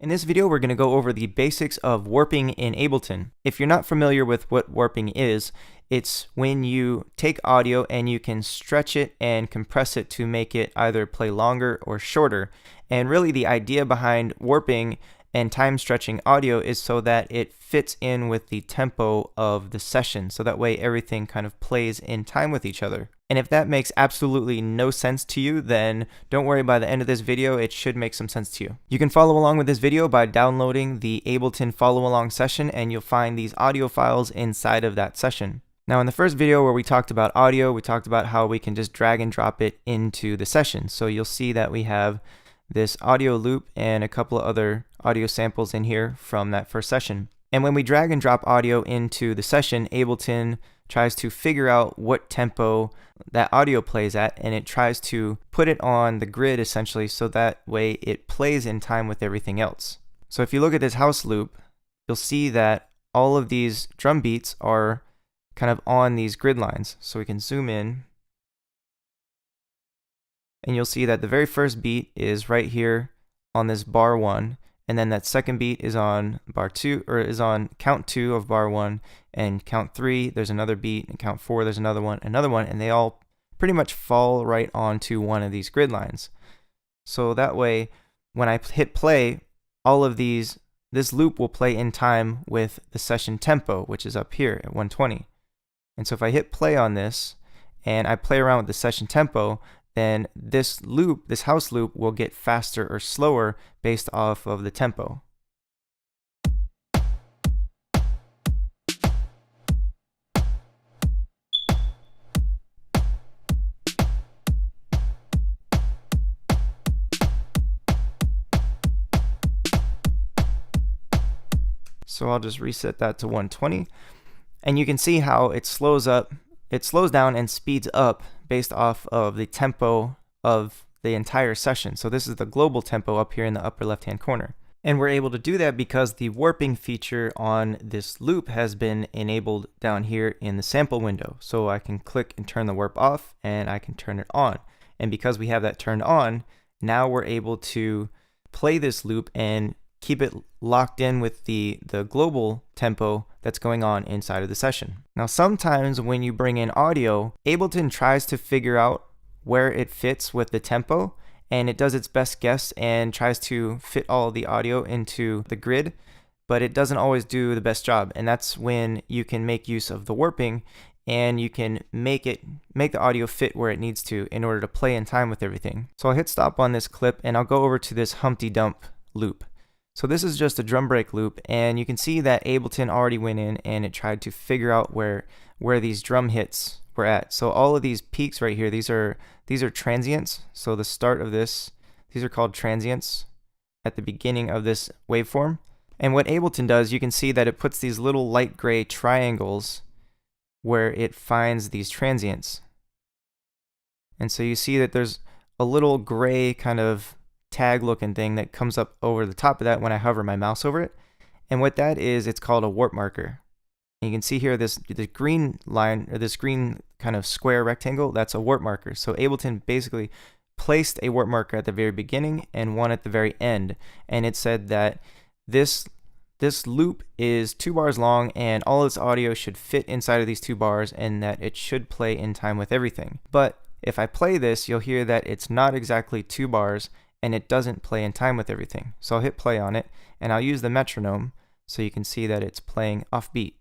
In this video, we're going to go over the basics of warping in Ableton. If you're not familiar with what warping is, it's when you take audio and you can stretch it and compress it to make it either play longer or shorter. And really the idea behind warping and time stretching audio is so that it fits in with the tempo of the session, so that way everything kind of plays in time with each other. And if that makes absolutely no sense to you, then don't worry, by the end of this video it should make some sense to you. You can follow along with this video by downloading the Ableton follow along session, and you'll find these audio files inside of that session. Now in the first video where we talked about audio, we talked about how we can just drag and drop it into the session. So you'll see that we have this audio loop and a couple of other audio samples in here from that first session. And when we drag and drop audio into the session, Ableton tries to figure out what tempo that audio plays at, and it tries to put it on the grid essentially, so that way it plays in time with everything else. So if you look at this house loop, you'll see that all of these drum beats are kind of on these grid lines. So we can zoom in, and you'll see that the very first beat is right here on this bar 1, and then that second beat is on bar 2, or is on count 2 of bar 1, and count 3 there's another beat, and count 4 there's another one, and they all pretty much fall right onto one of these grid lines. So that way when I hit play, all of this loop will play in time with the session tempo, which is up here at 120. And so if I hit play on this and I play around with the session tempo, then this loop, this house loop, will get faster or slower based off of the tempo. So I'll just reset that to 120, and you can see how it slows down and speeds up based off of the tempo of the entire session. So this is the global tempo up here in the upper left hand corner. And we're able to do that because the warping feature on this loop has been enabled down here in the sample window. So I can click and turn the warp off, and I can turn it on. And because we have that turned on, now we're able to play this loop and keep it locked in with the global tempo that's going on inside of the session. Now sometimes when you bring in audio, Ableton tries to figure out where it fits with the tempo, and it does its best guess and tries to fit all the audio into the grid, but it doesn't always do the best job. And that's when you can make use of the warping, and you can make the audio fit where it needs to in order to play in time with everything. So I'll hit stop on this clip, and I'll go over to this Humpty Dump loop. So this is just a drum break loop, and you can see that Ableton already went in and it tried to figure out where these drum hits were at. So all of these peaks right here, these are transients. So the start of this, these are called transients at the beginning of this waveform. And what Ableton does, you can see that it puts these little light gray triangles where it finds these transients. And so you see that there's a little gray kind of tag looking thing that comes up over the top of that when I hover my mouse over it. And what that is, it's called a warp marker. And you can see here this green line, or this green kind of square rectangle, that's a warp marker. So Ableton basically placed a warp marker at the very beginning and one at the very end, and it said that this loop is 2 bars long, and all this audio should fit inside of these 2 bars, and that it should play in time with everything. But if I play this, you'll hear that it's not exactly 2 bars, and it doesn't play in time with everything. So I'll hit play on it, and I'll use the metronome so you can see that it's playing off beat.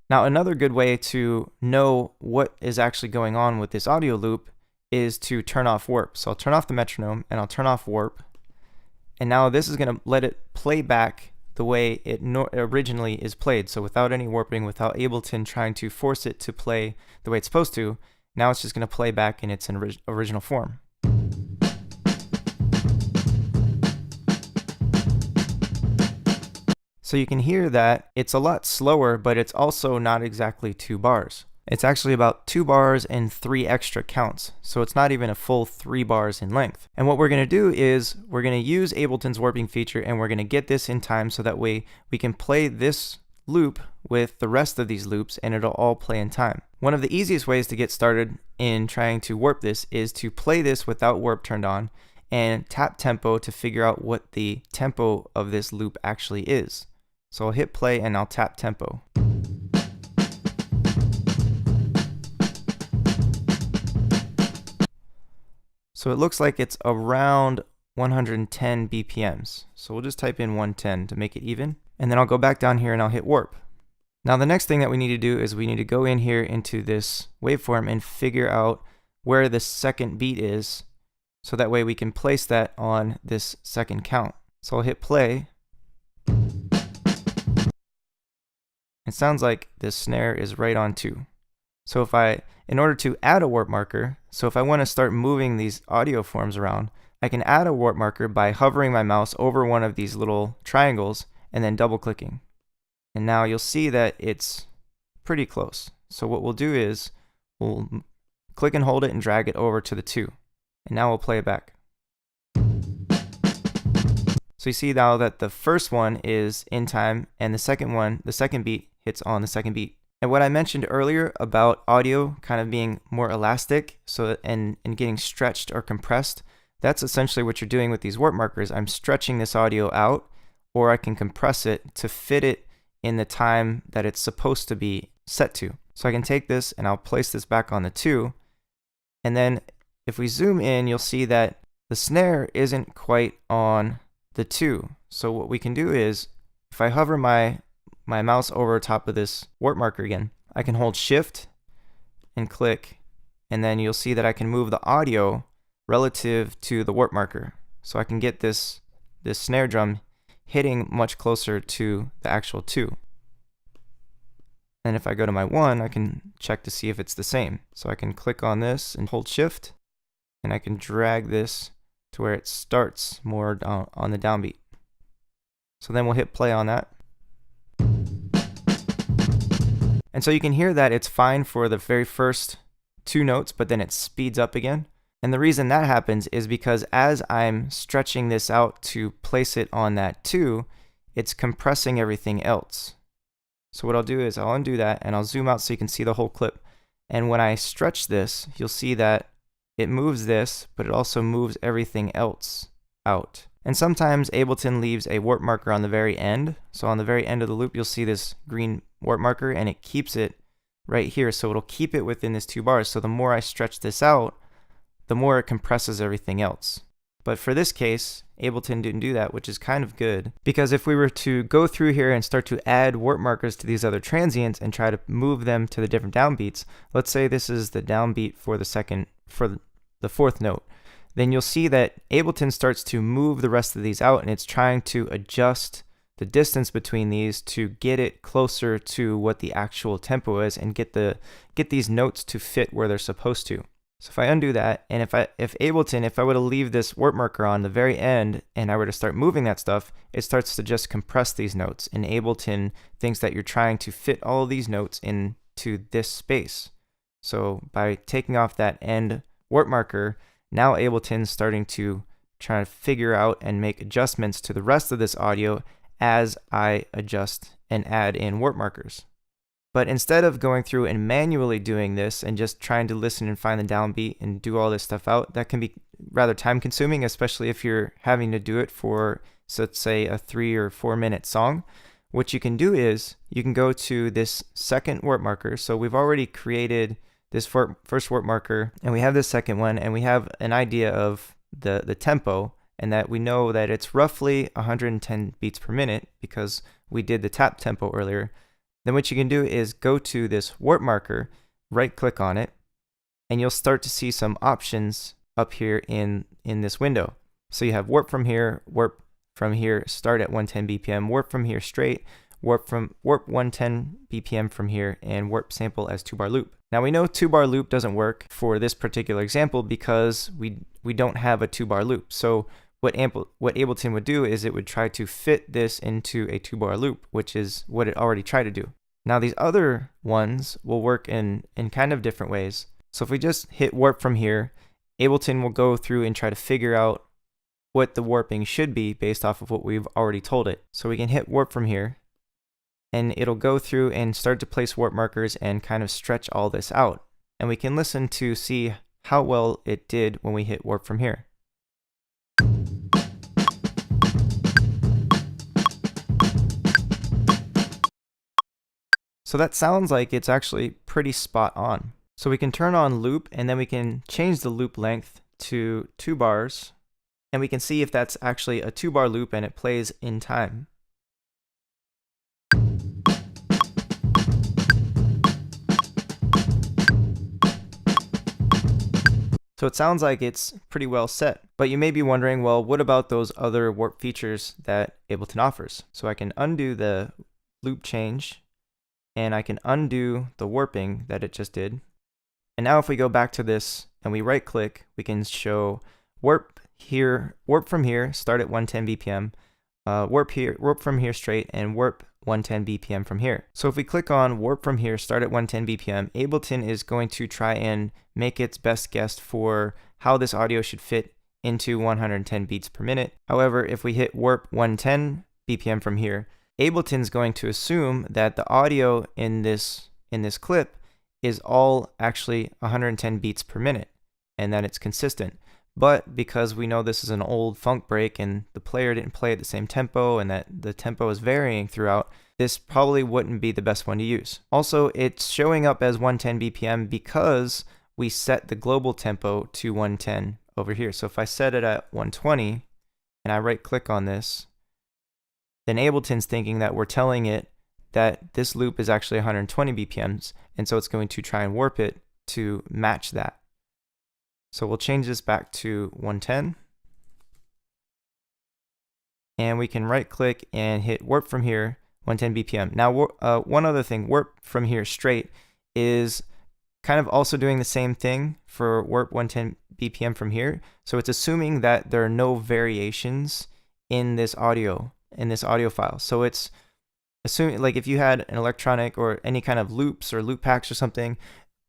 Now another good way to know what is actually going on with this audio loop is to turn off warp. So I'll turn off the metronome and I'll turn off warp, and now this is going to let it play back the way it originally is played. So without any warping, without Ableton trying to force it to play the way it's supposed to, now it's just going to play back in its original form. So you can hear that it's a lot slower, but it's also not exactly 2 bars. It's actually about 2 bars and 3 extra counts. So it's not even a full 3 bars in length. And what we're going to do is we're going to use Ableton's warping feature, and we're going to get this in time so that way we can play this loop with the rest of these loops and it'll all play in time. One of the easiest ways to get started in trying to warp this is to play this without warp turned on and tap tempo to figure out what the tempo of this loop actually is. So I'll hit play and I'll tap tempo. So it looks like it's around 110 BPMs. So we'll just type in 110 to make it even. And then I'll go back down here and I'll hit warp. Now the next thing that we need to do is we need to go in here into this waveform and figure out where the second beat is, so that way we can place that on this second count. So I'll hit play. It sounds like this snare is right on 2. So in order to add a warp marker, so if I want to start moving these audio forms around, I can add a warp marker by hovering my mouse over one of these little triangles and then double clicking. And now you'll see that it's pretty close. So what we'll do is we'll click and hold it and drag it over to the 2. And now we'll play it back. So you see now that the first one is in time and the second beat hits on the second beat. And what I mentioned earlier about audio kind of being more elastic and getting stretched or compressed, that's essentially what you're doing with these warp markers. I'm stretching this audio out, or I can compress it to fit it in the time that it's supposed to be set to. So I can take this and I'll place this back on the 2. And then if we zoom in, you'll see that the snare isn't quite on the 2. So what we can do is, if I hover my mouse over top of this warp marker again, I can hold shift and click, and then you'll see that I can move the audio relative to the warp marker. So I can get this snare drum hitting much closer to the actual 2. And if I go to my 1, I can check to see if it's the same. So I can click on this and hold shift, and I can drag this to where it starts more down on the downbeat. So then we'll hit play on that. And so you can hear that it's fine for the very first 2 notes, but then it speeds up again. And the reason that happens is because as I'm stretching this out to place it on that 2, it's compressing everything else. So what I'll do is I'll undo that and I'll zoom out so you can see the whole clip. And when I stretch this, you'll see that it moves this, but it also moves everything else out. And sometimes Ableton leaves a warp marker on the very end. So on the very end of the loop, you'll see this green warp marker, and it keeps it right here. So it'll keep it within this 2 bars. So the more I stretch this out, the more it compresses everything else. But for this case, Ableton didn't do that, which is kind of good, because if we were to go through here and start to add warp markers to these other transients and try to move them to the different downbeats, let's say this is the downbeat for the 4th note, then you'll see that Ableton starts to move the rest of these out, and it's trying to adjust the distance between these to get it closer to what the actual tempo is and get these notes to fit where they're supposed to. So if I undo that, and if Ableton, if I were to leave this warp marker on the very end and I were to start moving that stuff, it starts to just compress these notes, and Ableton thinks that you're trying to fit all of these notes into this space. So by taking off that end warp marker, now Ableton's starting to try to figure out and make adjustments to the rest of this audio as I adjust and add in warp markers. But instead of going through and manually doing this and just trying to listen and find the downbeat and do all this stuff out, that can be rather time consuming, especially if you're having to do it for, so let's say, a 3 or 4 minute song. What you can do is you can go to this second warp marker. So we've already created this first warp marker, and we have this second one, and we have an idea of the tempo, and that we know that it's roughly 110 beats per minute because we did the tap tempo earlier. Then what you can do is go to this warp marker, right click on it, and you'll start to see some options up here in this window. So you have warp from here, start at 110 BPM, warp from here straight, warp 110 BPM from here, and warp sample as 2-bar loop. Now we know 2-bar loop doesn't work for this particular example because we don't have a 2-bar loop. So what Ableton would do is it would try to fit this into a 2-bar loop, which is what it already tried to do. Now these other ones will work in kind of different ways. So if we just hit warp from here, Ableton will go through and try to figure out what the warping should be based off of what we've already told it. So we can hit warp from here, and it'll go through and start to place warp markers and kind of stretch all this out. And we can listen to see how well it did when we hit warp from here. So that sounds like it's actually pretty spot on. So we can turn on loop, and then we can change the loop length to 2 bars, and we can see if that's actually a 2-bar loop and it plays in time. So it sounds like it's pretty well set, but you may be wondering, well, what about those other warp features that Ableton offers? So I can undo the loop change, and I can undo the warping that it just did. And now if we go back to this and we right click, we can show warp from here, start at 110 BPM, warp from here straight, and warp 110 BPM from here. So if we click on warp from here, start at 110 BPM, Ableton is going to try and make its best guess for how this audio should fit into 110 beats per minute. However, if we hit warp 110 BPM from here, Ableton's going to assume that the audio in this clip is all actually 110 beats per minute and that it's consistent. But because we know this is an old funk break and the player didn't play at the same tempo and that the tempo is varying throughout, this probably wouldn't be the best one to use. Also, it's showing up as 110 BPM because we set the global tempo to 110 over here. So if I set it at 120 and I right click on this, then Ableton's thinking that we're telling it that this loop is actually 120 BPMs, and so it's going to try and warp it to match that. So we'll change this back to 110, and we can right click and hit warp from here, 110 BPM. Now, one other thing, warp from here straight is kind of also doing the same thing for warp 110 BPM from here. So it's assuming that there are no variations in this audio file. So it's assuming, like, if you had an electronic or any kind of loops or loop packs or something,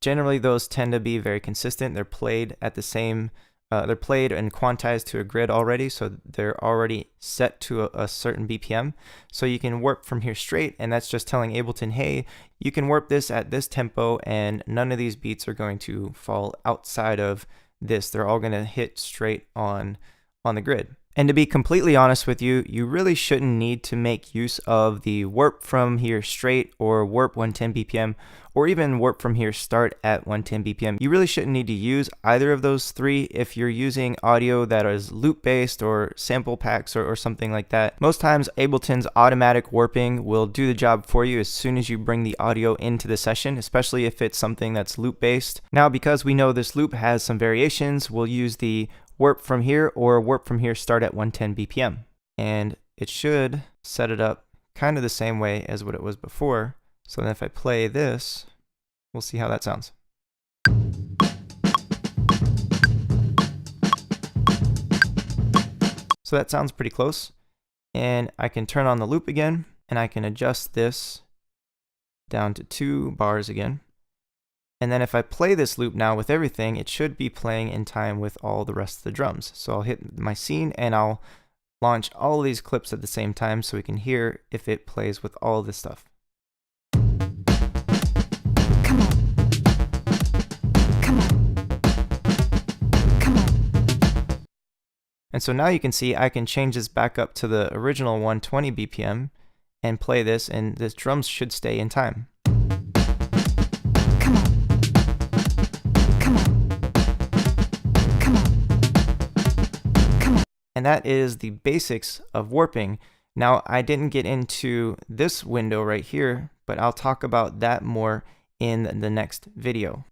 generally those tend to be very consistent. They're played at the same, they're played and quantized to a grid already, so they're already set to a certain BPM. So you can warp from here straight, and that's just telling Ableton, hey, you can warp this at this tempo, and none of these beats are going to fall outside of this. They're all going to hit straight on the grid. And to be completely honest with you, you really shouldn't need to make use of the warp from here straight or warp 110 BPM or even warp from here start at 110 BPM. You really shouldn't need to use either of those three if you're using audio that is loop based or sample packs or something like that. Most times Ableton's automatic warping will do the job for you as soon as you bring the audio into the session, especially if it's something that's loop based. Now, because we know this loop has some variations, we'll use the warp from here or warp from here start at 110 BPM. And it should set it up kind of the same way as what it was before. So then if I play this, we'll see how that sounds. So that sounds pretty close. And I can turn on the loop again, and I can adjust this down to 2 bars again. And then if I play this loop now with everything, it should be playing in time with all the rest of the drums. So I'll hit my scene and I'll launch all of these clips at the same time so we can hear if it plays with all of this stuff. Come on. Come on. Come on. And so now you can see I can change this back up to the original 120 BPM and play this, and the drums should stay in time. Come on. And that is the basics of warping. Now, I didn't get into this window right here, but I'll talk about that more in the next video.